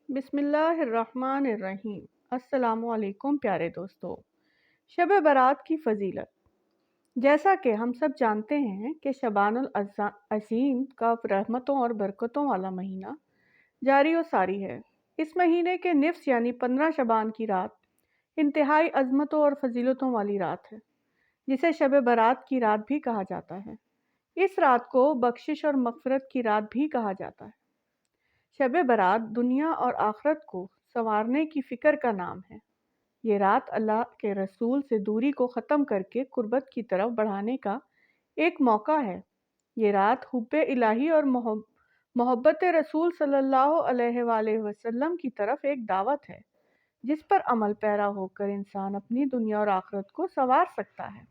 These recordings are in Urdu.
بسم اللہ الرحمن الرحیم۔ السلام علیکم پیارے دوستو۔ شب برات کی فضیلت۔ جیسا کہ ہم سب جانتے ہیں کہ شعبان العظیم کا رحمتوں اور برکتوں والا مہینہ جاری و ساری ہے۔ اس مہینے کے نفس یعنی 15 شعبان کی رات انتہائی عظمتوں اور فضیلتوں والی رات ہے، جسے شب برات کی رات بھی کہا جاتا ہے۔ اس رات کو بخشش اور مغفرت کی رات بھی کہا جاتا ہے۔ شب برات دنیا اور آخرت کو سنوارنے کی فکر کا نام ہے۔ یہ رات اللہ کے رسول سے دوری کو ختم کر کے قربت کی طرف بڑھانے کا ایک موقع ہے۔ یہ رات حب الہی اور محبت رسول صلی اللہ علیہ وآلہ وسلم کی طرف ایک دعوت ہے، جس پر عمل پیرا ہو کر انسان اپنی دنیا اور آخرت کو سنوار سکتا ہے۔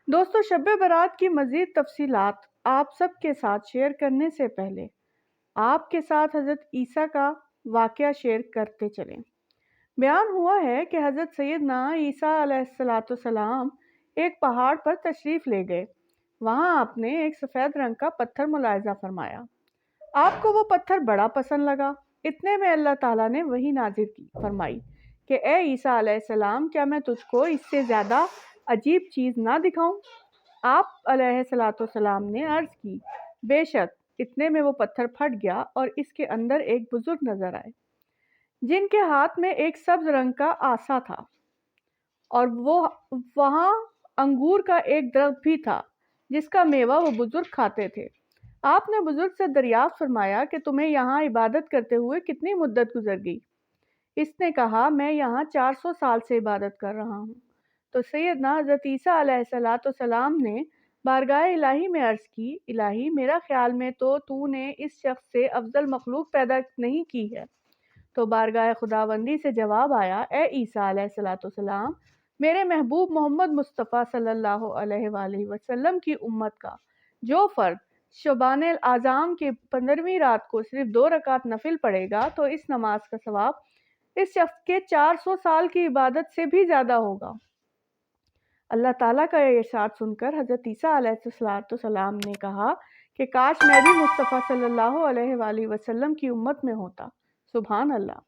دوستو، شب برات کی مزید تفصیلات آپ سب کے ساتھ شیئر کرنے سے پہلے آپ کے ساتھ حضرت عیسیٰ کا واقعہ شیئر کرتے چلیں۔ بیان ہوا ہے کہ حضرت سیدنا عیسیٰ علیہ السلام ایک پہاڑ پر تشریف لے گئے۔ وہاں آپ نے ایک سفید رنگ کا پتھر ملاحظہ فرمایا۔ آپ کو وہ پتھر بڑا پسند لگا۔ اتنے میں اللہ تعالیٰ نے وحی نازل فرمائی کہ اے عیسیٰ علیہ السلام، کیا میں تجھ کو اس سے زیادہ عجیب چیز نہ دکھاؤں؟ آپ علیہ السلام نے عرض کی، بے شک۔ اتنے میں وہ پتھر پھٹ گیا اور اس کے اندر ایک بزرگ نظر آئے، جن کے ہاتھ میں ایک سبز رنگ کا عصا تھا، اور وہاں انگور کا ایک درخت بھی تھا جس کا میوہ وہ بزرگ کھاتے تھے۔ آپ نے بزرگ سے دریافت فرمایا کہ تمہیں یہاں عبادت کرتے ہوئے کتنی مدت گزر گئی؟ اس نے کہا، میں یہاں 400 سال سے عبادت کر رہا ہوں۔ تو سیدنا حضرت عیسیٰ علیہ السلام نے بارگاہ الہی میں عرض کی، الہی، میرا خیال میں تو نے اس شخص سے افضل مخلوق پیدا نہیں کی ہے۔ تو بارگاہ خداوندی سے جواب آیا، اے عیسیٰ علیہ السلام، میرے محبوب محمد مصطفیٰ صلی اللہ علیہ وآلہ وسلم کی امت کا جو فرد شعبان الاعظم کی 15ویں رات کو صرف 2 رکعت نفل پڑھے گا تو اس نماز کا ثواب اس شخص کے 400 سال کی عبادت سے بھی زیادہ ہوگا۔ اللہ تعالیٰ کا یہ ارشاد سن کر حضرت عیسیٰ علیہ السلام نے کہا کہ کاش میں بھی مصطفیٰ صلی اللہ علیہ وآلہ وسلم کی امت میں ہوتا۔ سبحان اللہ۔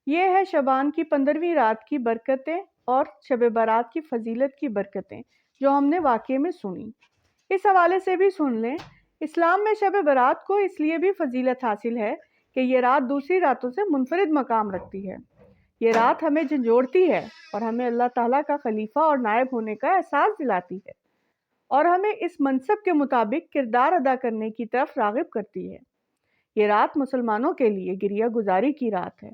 یہ ہے شعبان کی 15ویں رات کی برکتیں اور شب برات کی فضیلت کی برکتیں جو ہم نے واقعے میں سنی۔ اس حوالے سے بھی سن لیں، اسلام میں شب برات کو اس لیے بھی فضیلت حاصل ہے کہ یہ رات دوسری راتوں سے منفرد مقام رکھتی ہے۔ یہ رات ہمیں جھنجھوڑتی ہے اور ہمیں اللہ تعالیٰ کا خلیفہ اور نائب ہونے کا احساس دلاتی ہے، اور ہمیں اس منصب کے مطابق کردار ادا کرنے کی طرف راغب کرتی ہے۔ یہ رات مسلمانوں کے لیے گریہ گزاری کی رات ہے،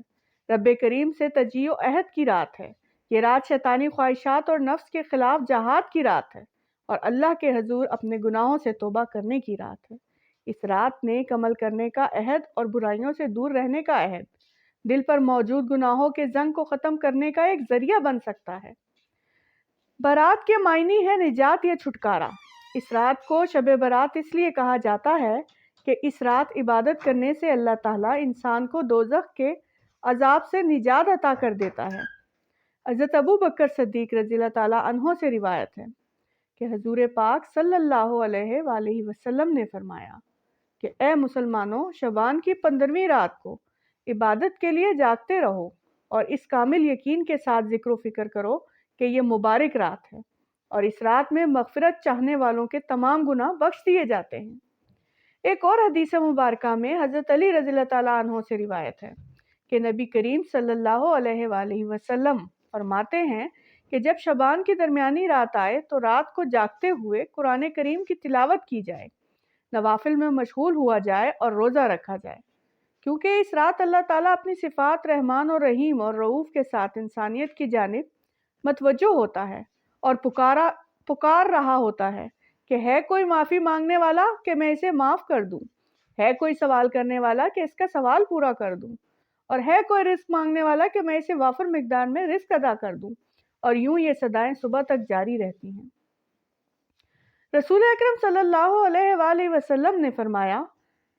رب کریم سے تجیع و عہد کی رات ہے۔ یہ رات شیطانی خواہشات اور نفس کے خلاف جہاد کی رات ہے اور اللہ کے حضور اپنے گناہوں سے توبہ کرنے کی رات ہے۔ اس رات نیک عمل کرنے کا عہد اور برائیوں سے دور رہنے کا عہد دل پر موجود گناہوں کے زنگ کو ختم کرنے کا ایک ذریعہ بن سکتا ہے۔ برات کے معنی ہے نجات یا چھٹکارا۔ اس رات کو شب برات اس لیے کہا جاتا ہے کہ اس رات عبادت کرنے سے اللہ تعالیٰ انسان کو دوزخ کے عذاب سے نجات عطا کر دیتا ہے۔ حضرت ابو بکر صدیق رضی اللہ تعالیٰ عنہ سے روایت ہے کہ حضور پاک صلی اللہ علیہ وآلہ وسلم نے فرمایا کہ اے مسلمانوں، شعبان کی 15ویں رات کو عبادت کے لیے جاگتے رہو اور اس کامل یقین کے ساتھ ذکر و فکر کرو کہ یہ مبارک رات ہے اور اس رات میں مغفرت چاہنے والوں کے تمام گناہ بخش دیے جاتے ہیں۔ ایک اور حدیث مبارکہ میں حضرت علی رضی اللہ تعالیٰ عنہ سے روایت ہے کہ نبی کریم صلی اللہ علیہ وآلہ وسلم فرماتے ہیں کہ جب شعبان کی درمیانی رات آئے تو رات کو جاگتے ہوئے قرآن کریم کی تلاوت کی جائے، نوافل میں مشغول ہوا جائے اور روزہ رکھا جائے، کیونکہ اس رات اللہ تعالیٰ اپنی صفات رحمان اور رحیم اور رؤوف کے ساتھ انسانیت کی جانب متوجہ ہوتا ہے اور پکار رہا ہوتا ہے کہ ہے کوئی معافی مانگنے والا کہ میں اسے معاف کر دوں، ہے کوئی سوال کرنے والا کہ اس کا سوال پورا کر دوں، اور ہے کوئی رزق مانگنے والا کہ میں اسے وافر مقدار میں رزق ادا کر دوں، اور یوں یہ صدائیں صبح تک جاری رہتی ہیں۔ رسول اکرم صلی اللہ علیہ وآلہ وسلم نے فرمایا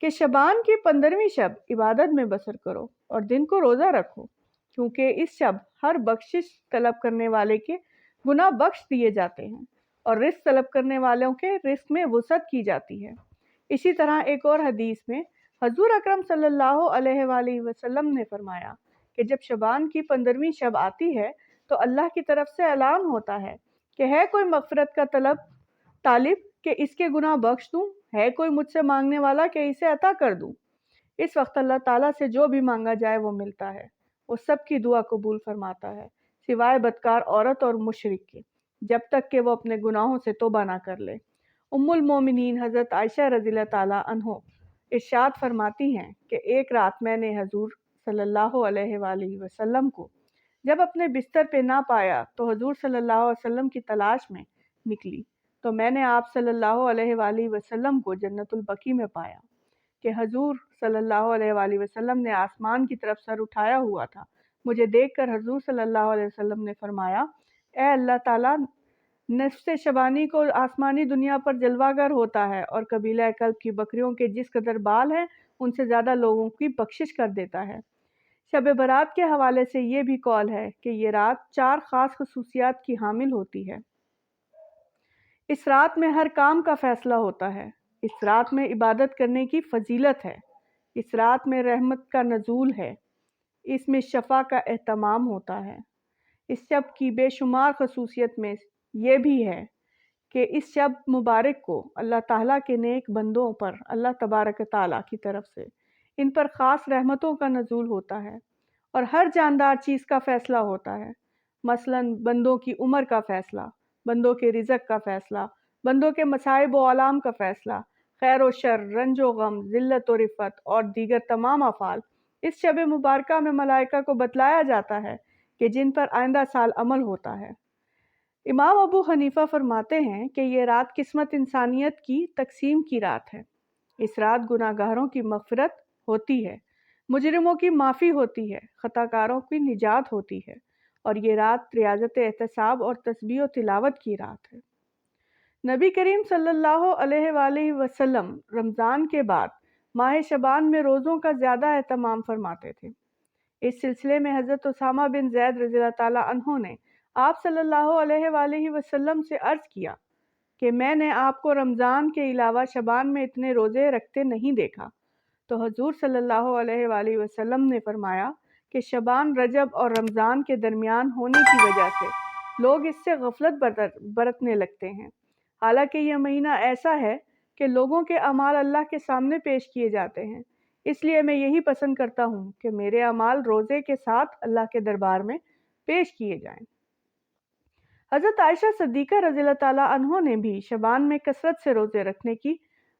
کہ شعبان کی 15ویں شب عبادت میں بسر کرو اور دن کو روزہ رکھو، کیونکہ اس شب ہر بخشش طلب کرنے والے کے گناہ بخش دیے جاتے ہیں اور رزق طلب کرنے والوں کے رزق میں وسعت کی جاتی ہے۔ اسی طرح ایک اور حدیث میں حضور اکرم صلی اللہ علیہ وآلہ وسلم نے فرمایا کہ جب شبان کی 15ویں شب آتی ہے تو اللہ کی طرف سے اعلان ہوتا ہے کہ ہے کوئی مغفرت کا طالب کہ اس کے گناہ بخش دوں، ہے کوئی مجھ سے مانگنے والا کہ اسے عطا کر دوں۔ اس وقت اللہ تعالیٰ سے جو بھی مانگا جائے وہ ملتا ہے، وہ سب کی دعا قبول فرماتا ہے سوائے بدکار عورت اور مشرک کے، جب تک کہ وہ اپنے گناہوں سے توبہ نہ کر لے۔ ام المومنین حضرت عائشہ رضی اللہ تعالیٰ عنہ ارشاد فرماتی ہیں کہ ایک رات میں نے حضور صلی اللہ علیہ وآلہ وسلم کو جب اپنے بستر پہ نہ پایا تو حضور صلی اللہ علیہ وسلم کی تلاش میں نکلی تو میں نے آپ صلی اللہ علیہ وآلہ وسلم کو جنت البقیع میں پایا کہ حضور صلی اللہ علیہ وآلہ وسلم نے آسمان کی طرف سر اٹھایا ہوا تھا۔ مجھے دیکھ کر حضور صلی اللہ علیہ وسلم نے فرمایا، اے اللہ تعالیٰ، نفس شبانی کو آسمانی دنیا پر جلوہ گر ہوتا ہے اور قبیلہ کلب کی بکریوں کے جس قدر بال ہیں ان سے زیادہ لوگوں کی بخشش کر دیتا ہے۔ شب برات کے حوالے سے یہ بھی قول ہے کہ یہ رات 4 خاص خصوصیات کی حامل ہوتی ہے۔ اس رات میں ہر کام کا فیصلہ ہوتا ہے، اس رات میں عبادت کرنے کی فضیلت ہے، اس رات میں رحمت کا نزول ہے، اس میں شفا کا اہتمام ہوتا ہے۔ اس شب کی بے شمار خصوصیت میں یہ بھی ہے کہ اس شب مبارک کو اللہ تعالیٰ کے نیک بندوں پر اللہ تبارک تعالیٰ کی طرف سے ان پر خاص رحمتوں کا نزول ہوتا ہے اور ہر جاندار چیز کا فیصلہ ہوتا ہے، مثلاً بندوں کی عمر کا فیصلہ، بندوں کے رزق کا فیصلہ، بندوں کے مصائب و آلام کا فیصلہ، خیر و شر، رنج و غم، ذلت و رفت اور دیگر تمام افعال اس شب مبارکہ میں ملائکہ کو بتلایا جاتا ہے کہ جن پر آئندہ سال عمل ہوتا ہے۔ امام ابو حنیفہ فرماتے ہیں کہ یہ رات قسمت انسانیت کی تقسیم کی رات ہے۔ اس رات گناہ گاروں کی مغفرت ہوتی ہے، مجرموں کی معافی ہوتی ہے، خطا کاروں کی نجات ہوتی ہے، اور یہ رات ریاضت احتساب اور تسبیح و تلاوت کی رات ہے۔ نبی کریم صلی اللہ علیہ وآلہ وسلم رمضان کے بعد ماہ شبان میں روزوں کا زیادہ اہتمام فرماتے تھے۔ اس سلسلے میں حضرت اسامہ بن زید رضی اللہ تعالیٰ عنہ نے آپ صلی اللہ علیہ وآلہ وسلم سے عرض کیا کہ میں نے آپ کو رمضان کے علاوہ شبان میں اتنے روزے رکھتے نہیں دیکھا، تو حضور صلی اللہ علیہ وآلہ وسلم نے فرمایا کہ شبان، رجب اور رمضان کے درمیان ہونے کی وجہ سے لوگ اس سے غفلت برتنے لگتے ہیں، حالانکہ یہ مہینہ ایسا ہے کہ لوگوں کے اعمال اللہ کے سامنے پیش کیے جاتے ہیں، اس لیے میں یہی پسند کرتا ہوں کہ میرے اعمال روزے کے ساتھ اللہ کے دربار میں پیش کیے جائیں۔ حضرت عائشہ صدیقہ رضی اللہ تعالیٰ عنہ نے بھی شبان میں کثرت سے روزے رکھنے کی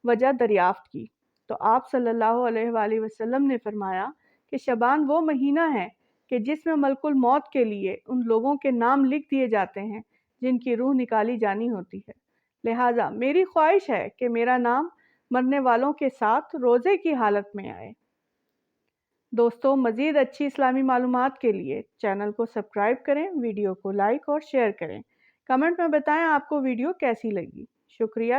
وجہ دریافت کی تو آپ صلی اللہ علیہ وآلہ وسلم نے فرمایا کہ شبان وہ مہینہ ہے کہ جس میں ملک الموت کے لیے ان لوگوں کے نام لکھ دیے جاتے ہیں جن کی روح نکالی جانی ہوتی ہے، لہٰذا میری خواہش ہے کہ میرا نام مرنے والوں کے ساتھ روزے کی حالت میں آئے۔ دوستو، مزید اچھی اسلامی معلومات کے لیے چینل کو سبسکرائب کریں، ویڈیو کو لائک اور شیئر کریں، کمنٹ میں بتائیں آپ کو ویڈیو کیسی لگی۔ شکریہ۔